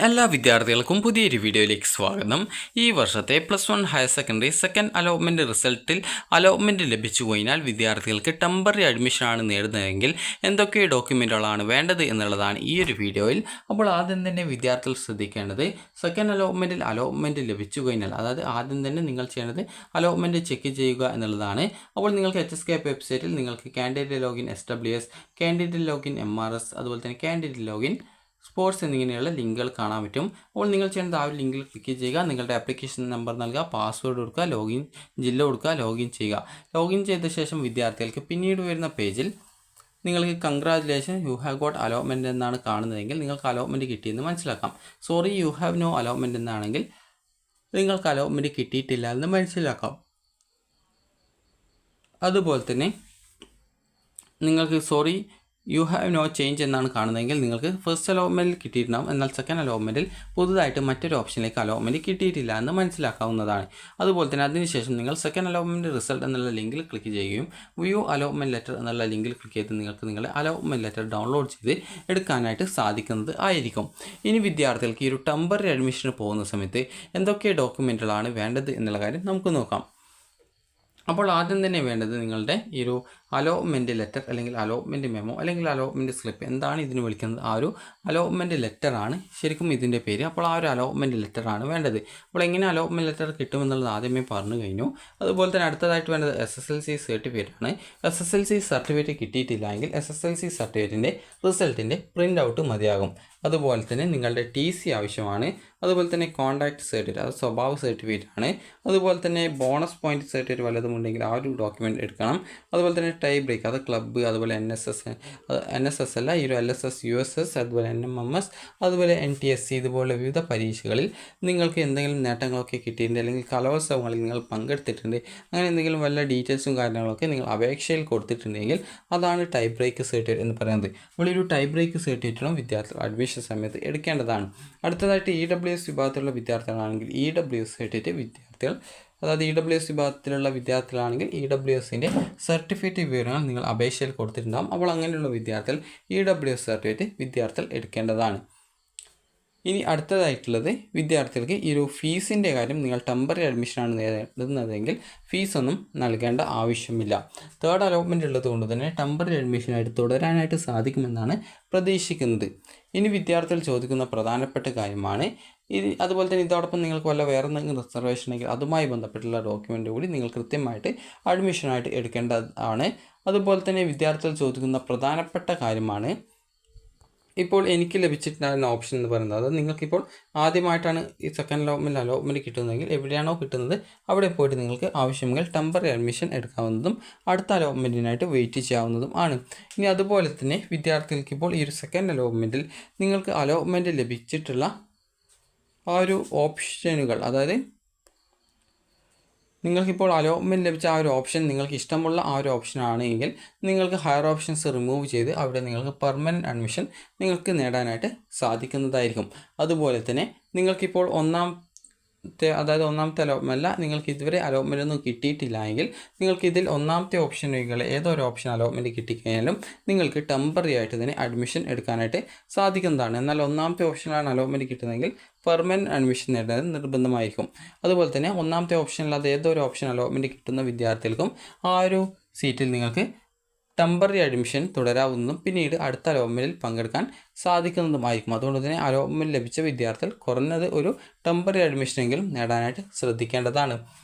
എല്ലാ വിദ്യാർത്ഥികൾക്കും പുതിയൊരു വീഡിയോയിലേക്ക് സ്വാഗതം. ഈ വർഷത്തെ +1 ഹയർ സെക്കൻഡറി സെക്കൻഡ് അലോട്ട്മെൻറ്റ് റിസൾട്ടിൽ അലോട്ട്മെൻറ്റ് ലഭിച്ചു കഴിഞ്ഞാൽ വിദ്യാർത്ഥികൾക്ക് ടെമ്പററി അഡ്മിഷനാണ് നേടുന്നതെങ്കിൽ എന്തൊക്കെ ഡോക്യുമെൻറ്റുകളാണ് വേണ്ടത് എന്നുള്ളതാണ് ഈ ഒരു വീഡിയോയിൽ. അപ്പോൾ ആദ്യം തന്നെ വിദ്യാർത്ഥികൾ ശ്രദ്ധിക്കേണ്ടത് സെക്കൻഡ് അലോട്ട്മെൻറ്റിൽ അലോട്ട്മെൻറ്റ് ലഭിച്ചു കഴിഞ്ഞാൽ, അതായത് ആദ്യം തന്നെ നിങ്ങൾ ചെയ്യേണ്ടത് അലോട്ട്മെൻറ്റ് ചെക്ക് ചെയ്യുക എന്നുള്ളതാണ്. അപ്പോൾ നിങ്ങൾക്ക് HSK വെബ്സൈറ്റിൽ നിങ്ങൾക്ക് candidate login SWS, candidate login MRS, അതുപോലെ തന്നെ കാൻഡിഡേറ്റ് ലോഗിൻ സ്പോർട്സ് എന്നിങ്ങനെയുള്ള ലിങ്കുകൾ കാണാൻ പറ്റും. അപ്പോൾ നിങ്ങൾ ചെയ്യേണ്ടത് ആ ലിങ്കിൽ ക്ലിക്ക് ചെയ്യുക, നിങ്ങളുടെ ആപ്ലിക്കേഷൻ നമ്പർ നൽകുക, പാസ്വേഡ് കൊടുക്കുക, ലോഗിൻ ജില്ല കൊടുക്കുക, ലോഗിൻ ചെയ്യുക. ലോഗിൻ ചെയ്ത ശേഷം വിദ്യാർത്ഥികൾക്ക് പിന്നീട് വരുന്ന പേജിൽ നിങ്ങൾക്ക് congratulation you have got allotment എന്നാണ് കാണുന്നതെങ്കിൽ നിങ്ങൾക്ക് അലോട്ട്മെൻറ്റ് കിട്ടിയെന്ന് മനസ്സിലാക്കാം. Sorry you have no allotment എന്നാണെങ്കിൽ നിങ്ങൾക്ക് അലോട്ട്മെൻറ്റ് കിട്ടിയിട്ടില്ല എന്ന് മനസ്സിലാക്കാം. അതുപോലെ തന്നെ നിങ്ങൾക്ക് sorry you have no change എന്നാണ് കാണുന്നതെങ്കിൽ നിങ്ങൾക്ക് ഫസ്റ്റ് അലോട്ട്മെൻറ്റിൽ കിട്ടിയിട്ടുണ്ടാകും, എന്നാൽ സെക്കൻഡ് അലോട്ട്മെൻറ്റിൽ പുതുതായിട്ട് മറ്റൊരു ഓപ്ഷനിലേക്ക് അലോട്ട്മെൻറ്റ് കിട്ടിയിട്ടില്ല എന്ന് മനസ്സിലാക്കാവുന്നതാണ്. അതുപോലെ തന്നെ അതിനുശേഷം നിങ്ങൾ സെക്കൻഡ് അലോട്ട്മെൻറ്റ് റിസൾട്ട് എന്നുള്ള ലിങ്കിൽ ക്ലിക്ക് ചെയ്യുകയും വ്യൂ അലോട്ട്മെൻറ്റ് ലെറ്റർ എന്നുള്ള ലിങ്കിൽ ക്ലിക്ക് ചെയ്ത് നിങ്ങൾക്ക് നിങ്ങളുടെ അലോട്ട്മെൻറ്റ് ലെറ്റർ ഡൗൺലോഡ് ചെയ്ത് എടുക്കാനായിട്ട് സാധിക്കുന്നത് ആയിരിക്കും. ഇനി വിദ്യാർത്ഥികൾക്ക് ഈ ഒരു ടെമ്പററി അഡ്മിഷന് പോകുന്ന സമയത്ത് എന്തൊക്കെ ഡോക്യുമെൻറ്റുകളാണ് വേണ്ടത് എന്നുള്ള കാര്യം നമുക്ക് നോക്കാം. അപ്പോൾ ആദ്യം തന്നെ വേണ്ടത് നിങ്ങളുടെ ഈ ഒരു അലോട്ട്മെൻറ്റ് ലെറ്റർ അല്ലെങ്കിൽ അലോട്ട്മെൻറ്റ് മെമ്മോ അല്ലെങ്കിൽ അലോട്ട്മെൻറ്റ് സ്ലിപ്പ്, എന്താണ് ഇതിന് വിളിക്കുന്നത്, ആ ഒരു അലോട്ട്മെൻറ്റ് ലെറ്ററാണ് ശരിക്കും ഇതിൻ്റെ പേര്. അപ്പോൾ ആ ഒരു അലോട്ട്മെൻറ്റ് ലെറ്ററാണ് വേണ്ടത്. അപ്പോൾ എങ്ങനെ അലോട്ട്മെൻറ്റ് ലെറ്റർ കിട്ടുമെന്നുള്ളത് ആദ്യമേ പറഞ്ഞു കഴിഞ്ഞു. അതുപോലെ തന്നെ അടുത്തതായിട്ട് വേണ്ടത് SSLC സർട്ടിഫിക്കറ്റ് ആണ്. SSLC സർട്ടിഫിക്കറ്റ് കിട്ടിയിട്ടില്ലെങ്കിൽ SSLC സർട്ടിഫിക്കറ്റിൻ്റെ റിസൾട്ടിൻ്റെ പ്രിൻ്റ് ഔട്ട് മതിയാകും. അതുപോലെ തന്നെ നിങ്ങളുടെ TC ആവശ്യമാണ്. അതുപോലെ തന്നെ കോൺടാക്റ്റ് സർട്ടിഫിക്കറ്റ്, അത് സ്വഭാവ സർട്ടിഫിക്കറ്റ് ആണ്. അതുപോലെ തന്നെ ബോണസ് പോയിൻറ്റ് സർട്ടിഫിക്കറ്റ് വല്ലതും ഉണ്ടെങ്കിൽ ആ ഒരു ഡോക്യുമെൻറ്റ് എടുക്കണം. അതുപോലെ തന്നെ ടൈ ബ്രേക്ക്, അത് ക്ലബ്ബ്, അതുപോലെ NSS അല്ല, ഈ ഒരു LSS, USS, അതുപോലെ NMMS, അതുപോലെ NTSC ഇതുപോലെ വിവിധ പരീക്ഷകളിൽ നിങ്ങൾക്ക് എന്തെങ്കിലും നേട്ടങ്ങളൊക്കെ കിട്ടിയിട്ടുണ്ട് അല്ലെങ്കിൽ കലോത്സവങ്ങളിൽ നിങ്ങൾ പങ്കെടുത്തിട്ടുണ്ട്, അങ്ങനെ എന്തെങ്കിലും വല്ല ഡീറ്റെയിൽസും കാര്യങ്ങളൊക്കെ നിങ്ങൾ അപേക്ഷയിൽ കൊടുത്തിട്ടുണ്ടെങ്കിൽ അതാണ് ടൈ ബ്രേക്ക് സർട്ടിഫിക്കറ്റ് എന്ന് പറയുന്നത്. അപ്പോൾ ഈ ഒരു ടൈ ബ്രേക്ക് സർട്ടിഫിക്കറ്റും വിദ്യാർത്ഥികൾ അഡ്മിഷൻ സമയത്ത് എടുക്കേണ്ടതാണ്. അടുത്തതായിട്ട് EWS വിഭാഗത്തിലുള്ള വിദ്യാർത്ഥികളാണെങ്കിൽ EWS സർട്ടിഫിക്കറ്റ് വിദ്യാർത്ഥികൾ, അതായത് EWS വിഭാഗത്തിലുള്ള വിദ്യാർത്ഥികളാണെങ്കിൽ EWSൻ്റെ സർട്ടിഫിക്കറ്റ് വിവരങ്ങൾ നിങ്ങൾ അപേക്ഷയിൽ കൊടുത്തിട്ടുണ്ടാകും. അപ്പോൾ അങ്ങനെയുള്ള വിദ്യാർത്ഥികൾ EWS സർട്ടിഫിക്കറ്റ് വിദ്യാർത്ഥികൾ എടുക്കേണ്ടതാണ്. ഇനി അടുത്തതായിട്ടുള്ളത് വിദ്യാർത്ഥികൾക്ക് ഈ ഒരു ഫീസിൻ്റെ കാര്യം, നിങ്ങൾ ടെമ്പററി അഡ്മിഷനാണ് നേടുന്നതെങ്കിൽ ഫീസൊന്നും നൽകേണ്ട ആവശ്യമില്ല. തേർഡ് അലോട്ട്മെൻറ്റ് ഉള്ളത് കൊണ്ട് തന്നെ ടെമ്പററി അഡ്മിഷനായിട്ട് തുടരാനായിട്ട് സാധിക്കുമെന്നാണ് പ്രതീക്ഷിക്കുന്നത്. ഇനി വിദ്യാർത്ഥികൾ ചോദിക്കുന്ന പ്രധാനപ്പെട്ട കാര്യമാണ് അതുപോലെ തന്നെ ഇതോടൊപ്പം നിങ്ങൾക്ക് വല്ല വേറെ എന്തെങ്കിലും റിസർവേഷൻ ഉണ്ടെങ്കിൽ അതുമായി ബന്ധപ്പെട്ടുള്ള ഡോക്യുമെൻ്റ് കൂടി നിങ്ങൾ കൃത്യമായിട്ട് അഡ്മിഷനായിട്ട് എടുക്കേണ്ടതാണ്. അതുപോലെ തന്നെ വിദ്യാർത്ഥികൾ ചോദിക്കുന്ന പ്രധാനപ്പെട്ട കാര്യമാണ് ഇപ്പോൾ എനിക്ക് ലഭിച്ചിട്ടുണ്ടായിരുന്ന ഓപ്ഷൻ എന്ന് പറയുന്നത്, അതായത് നിങ്ങൾക്കിപ്പോൾ ആദ്യമായിട്ടാണ് ഈ സെക്കൻഡ് അലോട്ട്മെൻറ്റ് കിട്ടുന്നതെങ്കിൽ എവിടെയാണോ കിട്ടുന്നത് അവിടെ പോയിട്ട് നിങ്ങൾക്ക് ആവശ്യമെങ്കിൽ ടെമ്പററി അഡ്മിഷൻ എടുക്കാവുന്നതും അടുത്ത അലോട്ട്മെൻറ്റിനായിട്ട് വെയിറ്റ് ചെയ്യാവുന്നതും ആണ്. ഇനി അതുപോലെ തന്നെ വിദ്യാർത്ഥികൾക്ക് ഇപ്പോൾ ഈ ഒരു സെക്കൻഡ് അലോട്ട്മെൻറ്റിൽ നിങ്ങൾക്ക് അലോട്ട്മെൻറ്റ് ലഭിച്ചിട്ടുള്ള ആ ഒരു ഓപ്ഷനുകൾ, അതായത് നിങ്ങൾക്കിപ്പോൾ അലോട്ട്മെൻറ്റ് ലഭിച്ച ആ ഒരു ഓപ്ഷൻ നിങ്ങൾക്ക് ഇഷ്ടമുള്ള ആ ഒരു ഓപ്ഷനാണെങ്കിൽ നിങ്ങൾക്ക് ഹയർ ഓപ്ഷൻസ് റിമൂവ് ചെയ്ത് അവിടെ നിങ്ങൾക്ക് പെർമനൻറ്റ് അഡ്മിഷൻ നിങ്ങൾക്ക് നേടാനായിട്ട് സാധിക്കുന്നതായിരിക്കും. അതുപോലെ തന്നെ നിങ്ങൾക്കിപ്പോൾ ഒന്നാമത്തെ അലോട്ട്മെൻ്റ് അല്ല, നിങ്ങൾക്ക് ഇതുവരെ അലോട്ട്മെൻ്റ് ഒന്നും കിട്ടിയിട്ടില്ല എങ്കിൽ നിങ്ങൾക്ക് ഇതിൽ ഒന്നാമത്തെ ഓപ്ഷനുകൾ ഏതൊരു ഓപ്ഷൻ അലോട്ട്മെൻറ്റ് കിട്ടിക്കഴിഞ്ഞാലും നിങ്ങൾക്ക് ടെമ്പററി ആയിട്ട് തന്നെ അഡ്മിഷൻ എടുക്കാനായിട്ട് സാധിക്കുന്നതാണ്. എന്നാൽ ഒന്നാമത്തെ ഓപ്ഷനിലാണ് അലോട്ട്മെൻറ്റ് കിട്ടുന്നതെങ്കിൽ പെർമനൻറ്റ് അഡ്മിഷൻ നേടുന്നത് നിർബന്ധമായിരിക്കും. അതുപോലെ തന്നെ ഒന്നാമത്തെ ഓപ്ഷനില്ലാതെ ഏതൊരു ഓപ്ഷൻ അലോട്ട്മെൻറ്റ് കിട്ടുന്ന വിദ്യാർത്ഥികൾക്കും ആ ഒരു സീറ്റിൽ നിങ്ങൾക്ക് ടെമ്പററി അഡ്മിഷൻ തുടരാവുന്നതും പിന്നീട് അടുത്ത അലോട്ട്മെൻറ്റിൽ പങ്കെടുക്കാൻ സാധിക്കുന്നതുമായിരിക്കും. അതുകൊണ്ട് തന്നെ അലോട്ട്മെൻറ്റ് ലഭിച്ച വിദ്യാർത്ഥികൾ കുറഞ്ഞത് ഒരു ടെമ്പററി അഡ്മിഷനെങ്കിലും നേടാനായിട്ട് ശ്രദ്ധിക്കേണ്ടതാണ്.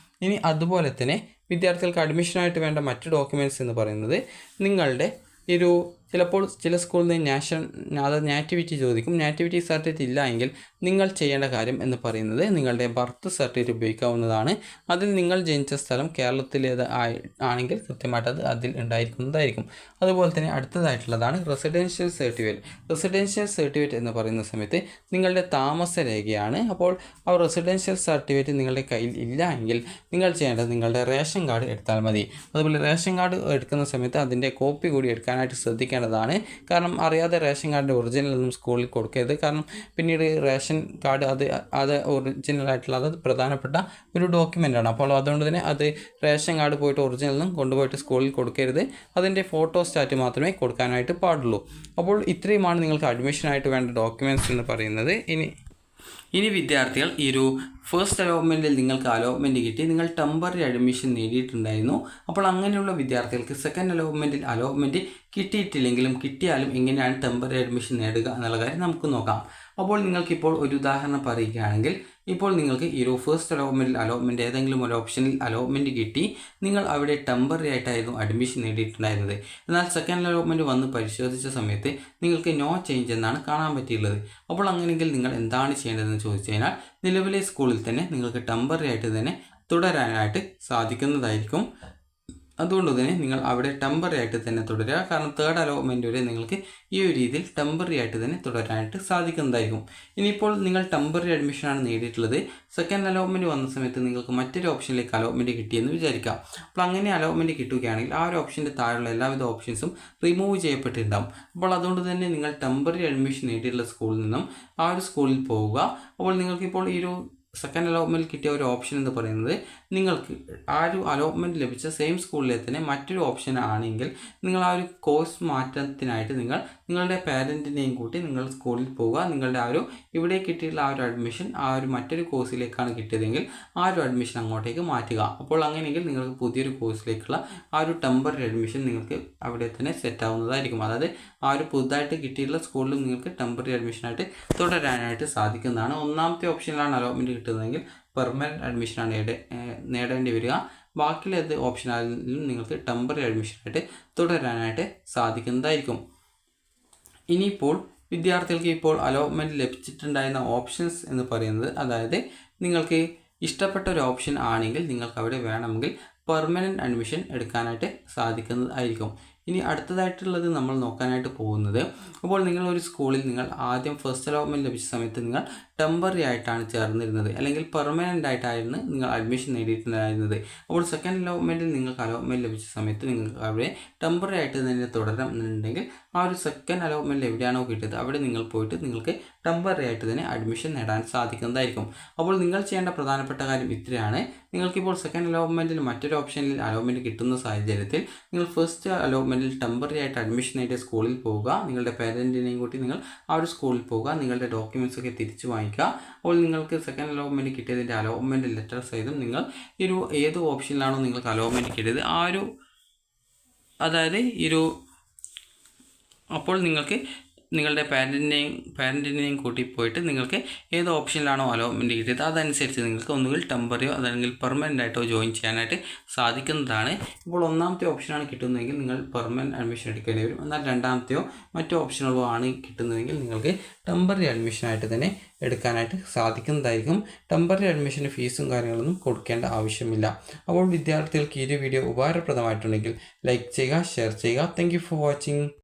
ഇനി അതുപോലെ തന്നെ വിദ്യാർത്ഥികൾക്ക് അഡ്മിഷനായിട്ട് വേണ്ട മറ്റ് ഡോക്യുമെൻറ്റ്സ് എന്ന് പറയുന്നത് നിങ്ങളുടെ ചിലപ്പോൾ ചില സ്കൂളിൽ നിന്ന് നാറ്റിവിറ്റി ചോദിക്കും. നാറ്റിവിറ്റി സർട്ടിഫിക്കറ്റ് ഇല്ല എങ്കിൽ നിങ്ങൾ ചെയ്യേണ്ട കാര്യം എന്ന് പറയുന്നത് നിങ്ങളുടെ ബർത്ത് സർട്ടിഫിക്കറ്റ് ഉപയോഗിക്കാവുന്നതാണ്. അതിൽ നിങ്ങൾ ജനിച്ച സ്ഥലം കേരളത്തിലേത് ആണെങ്കിൽ കൃത്യമായിട്ട് അത് അതിൽ ഉണ്ടായിരിക്കുന്നതായിരിക്കും. അതുപോലെ തന്നെ അടുത്തതായിട്ടുള്ളതാണ് റെസിഡൻഷ്യൽ സർട്ടിഫിക്കറ്റ്. റെസിഡൻഷ്യൽ സർട്ടിഫിക്കറ്റ് എന്ന് പറയുന്ന സമയത്ത് നിങ്ങളുടെ താമസ രേഖയാണ്. അപ്പോൾ ആ റെസിഡൻഷ്യൽ സർട്ടിഫിക്കറ്റ് നിങ്ങളുടെ കയ്യിൽ ഇല്ല എങ്കിൽ നിങ്ങൾ ചെയ്യേണ്ടത് നിങ്ങളുടെ റേഷൻ കാർഡ് എടുത്താൽ മതി. അതുപോലെ റേഷൻ കാർഡ് എടുക്കുന്ന സമയത്ത് അതിൻ്റെ കോപ്പി കൂടി എടുക്കാനായിട്ട് ശ്രദ്ധിക്കേണ്ടതാണ്. കാരണം അറിയാതെ റേഷൻ കാർഡിൻ്റെ ഒറിജിനൽ ഒന്നും സ്കൂളിൽ കൊടുക്കരുത്. കാരണം പിന്നീട് റേഷൻ കാർഡ് അത് ഒറിജിനലായിട്ടുള്ള അത് പ്രധാനപ്പെട്ട ഒരു ഡോക്യുമെൻ്റാണ്. അപ്പോൾ അതുകൊണ്ട് തന്നെ അത് റേഷൻ കാർഡ് പോയിട്ട് ഒറിജിനലൊന്നും കൊണ്ടുപോയിട്ട് സ്കൂളിൽ കൊടുക്കരുത്. അതിൻ്റെ ഫോട്ടോസ്റ്റാറ്റ് മാത്രമേ കൊടുക്കാനായിട്ട് പാടുള്ളൂ. അപ്പോൾ ഇത്രയുമാണ് നിങ്ങൾക്ക് അഡ്മിഷനായിട്ട് വേണ്ട ഡോക്യുമെൻറ്റ്സ് എന്ന് പറയുന്നത്. ഇനി ഇനി വിദ്യാർത്ഥികൾ ഈ ഒരു ഫസ്റ്റ് അലോട്ട്മെൻറ്റിൽ നിങ്ങൾക്ക് അലോട്ട്മെൻറ്റ് കിട്ടി, നിങ്ങൾ ടെമ്പററി അഡ്മിഷൻ നേടിയിട്ടുണ്ടായിരുന്നു. അപ്പോൾ അങ്ങനെയുള്ള വിദ്യാർത്ഥികൾക്ക് സെക്കൻഡ് അലോട്ട്മെൻറ്റിൽ അലോട്ട്മെൻറ്റ് കിട്ടിയിട്ടില്ലെങ്കിലും കിട്ടിയാലും എങ്ങനെയാണ് ടെമ്പററി അഡ്മിഷൻ നേടുക എന്നുള്ള കാര്യം നമുക്ക് നോക്കാം. അപ്പോൾ നിങ്ങൾക്കിപ്പോൾ ഒരു ഉദാഹരണം പറയുകയാണെങ്കിൽ, ഇപ്പോൾ നിങ്ങൾക്ക് ഈ ഒരു ഫസ്റ്റ് അലോട്ട്മെൻറ്റ് ഏതെങ്കിലും ഒരു ഓപ്ഷനിൽ അലോട്ട്മെൻറ്റ് കിട്ടി, നിങ്ങൾ അവിടെ ടെമ്പററി ആയിട്ടായിരുന്നു അഡ്മിഷൻ നേടിയിട്ടുണ്ടായിരുന്നത്. എന്നാൽ സെക്കൻഡ് അലോട്ട്മെൻറ്റ് വന്ന് പരിശോധിച്ച സമയത്ത് നിങ്ങൾക്ക് നോ ചേഞ്ച് എന്നാണ് കാണാൻ പറ്റിയുള്ളത്. അപ്പോൾ അങ്ങനെയെങ്കിൽ നിങ്ങൾ എന്താണ് ചെയ്യേണ്ടതെന്ന് ചോദിച്ചു കഴിഞ്ഞാൽ, നിലവിലെ സ്കൂളിൽ തന്നെ നിങ്ങൾക്ക് ടെമ്പററി ആയിട്ട് തന്നെ തുടരാനായിട്ട് സാധിക്കുന്നതായിരിക്കും. അതുകൊണ്ട് തന്നെ നിങ്ങൾ അവിടെ ടെമ്പററി ആയിട്ട് തന്നെ തുടരുക. കാരണം തേർഡ് അലോട്ട്മെൻറ്റ് വരെ നിങ്ങൾക്ക് ഈ ഒരു രീതിയിൽ ടെമ്പററി ആയിട്ട് തന്നെ തുടരാനായിട്ട് സാധിക്കുന്നതായിരിക്കും. ഇനിയിപ്പോൾ നിങ്ങൾ ടെമ്പററി അഡ്മിഷനാണ് നേടിയിട്ടുള്ളത്, സെക്കൻഡ് അലോട്ട്മെൻറ്റ് വന്ന സമയത്ത് നിങ്ങൾക്ക് മറ്റൊരു ഓപ്ഷനിലേക്ക് അലോട്ട്മെൻറ്റ് കിട്ടിയെന്ന് വിചാരിക്കാം. അപ്പോൾ അങ്ങനെ അലോട്ട്മെൻറ്റ് കിട്ടുകയാണെങ്കിൽ ആ ഒരു ഓപ്ഷൻ്റെ താഴെയുള്ള എല്ലാവിധ ഓപ്ഷൻസും റിമൂവ് ചെയ്യപ്പെട്ടിട്ടുണ്ടാകും. അപ്പോൾ അതുകൊണ്ട് തന്നെ നിങ്ങൾ ടെമ്പററി അഡ്മിഷൻ നേടിയിട്ടുള്ള സ്കൂളിൽ നിന്നും ആ ഒരു സ്കൂളിൽ പോവുക. അപ്പോൾ നിങ്ങൾക്കിപ്പോൾ ഈ ഒരു സെക്കൻഡ് അലോട്ട്മെൻറ്റ് കിട്ടിയ ഒരു ഓപ്ഷൻ എന്ന് പറയുന്നത്, നിങ്ങൾക്ക് ആ ഒരു അലോട്ട്മെൻറ്റ് ലഭിച്ച സെയിം സ്കൂളിലെ തന്നെ മറ്റൊരു ഓപ്ഷൻ ആണെങ്കിൽ നിങ്ങൾ ആ ഒരു കോഴ്സ് മാറ്റത്തിനായിട്ട് നിങ്ങളുടെ പാരൻറ്റിനെയും കൂട്ടി നിങ്ങൾ സ്കൂളിൽ പോവുക. നിങ്ങളുടെ ആ ഒരു ഇവിടെ കിട്ടിയിട്ടുള്ള ആ ഒരു അഡ്മിഷൻ ആ ഒരു മറ്റൊരു കോഴ്സിലേക്കാണ് കിട്ടിയതെങ്കിൽ ആ ഒരു അഡ്മിഷൻ അങ്ങോട്ടേക്ക് മാറ്റുക. അപ്പോൾ അങ്ങനെയെങ്കിൽ നിങ്ങൾക്ക് പുതിയൊരു കോഴ്സിലേക്കുള്ള ആ ഒരു ടെമ്പററി അഡ്മിഷൻ നിങ്ങൾക്ക് അവിടെ തന്നെ സെറ്റ് ആവുന്നതായിരിക്കും. അതായത് ആ ഒരു പുതുതായിട്ട് കിട്ടിയിട്ടുള്ള സ്കൂളിലും നിങ്ങൾക്ക് ടെമ്പററി അഡ്മിഷനായിട്ട് തുടരാനായിട്ട് സാധിക്കുന്നതാണ്. ഒന്നാമത്തെ ഓപ്ഷനിലാണ് അലോട്ട്മെൻറ്റ് കിട്ടുന്നതെങ്കിൽ പെർമനൻറ്റ് അഡ്മിഷനാണ് നേടേണ്ടി വരിക. ബാക്കിയുള്ള ഏത് ഓപ്ഷനായാലും നിങ്ങൾക്ക് ടെമ്പററി അഡ്മിഷനായിട്ട് തുടരാനായിട്ട് സാധിക്കുന്നതായിരിക്കും. ഇനിയിപ്പോൾ വിദ്യാർത്ഥികൾക്ക് ഇപ്പോൾ അലോട്ട്മെൻറ്റ് ലഭിച്ചിട്ടുണ്ടായിരുന്ന ഓപ്ഷൻസ് എന്ന് പറയുന്നത്, അതായത് നിങ്ങൾക്ക് ഇഷ്ടപ്പെട്ട ഒരു ഓപ്ഷൻ ആണെങ്കിൽ നിങ്ങൾക്ക് അവിടെ വേണമെങ്കിൽ പെർമനൻറ്റ് അഡ്മിഷൻ എടുക്കാനായിട്ട് സാധിക്കുന്നതായിരിക്കും. ഇനി അടുത്തതായിട്ടുള്ളത് നമ്മൾ നോക്കാനായിട്ട് പോകുന്നത്, അപ്പോൾ നിങ്ങളൊരു സ്കൂളിൽ നിങ്ങൾ ആദ്യം ഫസ്റ്റ് അലോട്ട്മെൻറ്റ് ലഭിച്ച സമയത്ത് നിങ്ങൾ ടെമ്പററി ആയിട്ടാണ് ചേർന്നിരുന്നത്, അല്ലെങ്കിൽ പെർമനൻ്റ് ആയിട്ടായിരുന്നു നിങ്ങൾ അഡ്മിഷൻ നേടിയിട്ടുണ്ടായിരുന്നത്. അപ്പോൾ സെക്കൻഡ് അലോട്ട്മെൻറ്റിൽ നിങ്ങൾക്ക് അലോട്ട്മെൻറ്റ് ലഭിച്ച സമയത്ത് നിങ്ങൾക്ക് അവിടെ ടെമ്പററി ആയിട്ട് തന്നെ തുടരണമെന്നുണ്ടെങ്കിൽ ആ ഒരു സെക്കൻഡ് അലോട്ട്മെൻറ്റിൽ എവിടെയാണോ കിട്ടിയത് അവിടെ നിങ്ങൾ പോയിട്ട് നിങ്ങൾക്ക് ടെമ്പററി ആയിട്ട് തന്നെ അഡ്മിഷൻ നേടാൻ സാധിക്കുന്നതായിരിക്കും. അപ്പോൾ നിങ്ങൾ ചെയ്യേണ്ട പ്രധാനപ്പെട്ട കാര്യം ഇത്രയാണ്. നിങ്ങൾക്കിപ്പോൾ സെക്കൻഡ് അലോട്ട്മെൻറ്റിൽ മറ്റൊരു ഓപ്ഷനിൽ അലോട്ട്മെൻറ്റ് കിട്ടുന്ന സാഹചര്യത്തിൽ നിങ്ങൾ ഫസ്റ്റ് അലോട്ട്മെൻറ്റിൽ ടെമ്പററി ആയിട്ട് അഡ്മിഷൻ നേടിയ സ്കൂളിൽ പോവുക. നിങ്ങളുടെ പേരൻറ്റിനെയും കൂട്ടി നിങ്ങൾ ആ ഒരു സ്കൂളിൽ പോവുക. നിങ്ങളുടെ ഡോക്യുമെൻറ്റ്സ് ഒക്കെ തിരിച്ചു വാങ്ങിക്കുക. അപ്പോൾ നിങ്ങൾക്ക് സെക്കൻഡ് അലോട്ട്മെൻറ്റ് കിട്ടിയതിൻ്റെ അലോട്ട്മെൻറ്റ് ലെറ്റർ സഹിതം നിങ്ങൾ ഈ ഒരു ഏത് ഓപ്ഷനിലാണോ നിങ്ങൾക്ക് അലോട്ട്മെൻറ്റ് കിട്ടിയത് ആ ഒരു, അതായത് അപ്പോൾ നിങ്ങൾക്ക് നിങ്ങളുടെ പാരൻറ്റിനെയും കൂട്ടി പോയിട്ട് നിങ്ങൾക്ക് ഏത് ഓപ്ഷനിലാണോ അലോട്ട്മെൻറ്റ് കിട്ടിയത് അതനുസരിച്ച് നിങ്ങൾക്ക് ഒന്നുകിൽ ടെമ്പററിയോ അതല്ലെങ്കിൽ പെർമനൻ്റ് ആയിട്ടോ ജോയിൻ ചെയ്യാനായിട്ട് സാധിക്കുന്നതാണ്. ഇപ്പോൾ ഒന്നാമത്തെ ഓപ്ഷനാണ് കിട്ടുന്നതെങ്കിൽ നിങ്ങൾ പെർമനൻറ്റ് അഡ്മിഷൻ എടുക്കേണ്ടി വരും. എന്നാൽ രണ്ടാമത്തെയോ മറ്റോ ഓപ്ഷനുകളോ ആണ് കിട്ടുന്നതെങ്കിൽ നിങ്ങൾക്ക് ടെമ്പററി അഡ്മിഷനായിട്ട് തന്നെ എടുക്കാനായിട്ട് സാധിക്കുന്നതായിരിക്കും. ടെമ്പററി അഡ്മിഷന് ഫീസും കാര്യങ്ങളൊന്നും കൊടുക്കേണ്ട ആവശ്യമില്ല. അപ്പോൾ വിദ്യാർത്ഥികൾക്ക് ഈ ഒരു വീഡിയോ ഉപകാരപ്രദമായിട്ടുണ്ടെങ്കിൽ ലൈക്ക് ചെയ്യുക, ഷെയർ ചെയ്യുക. Thank you for watching.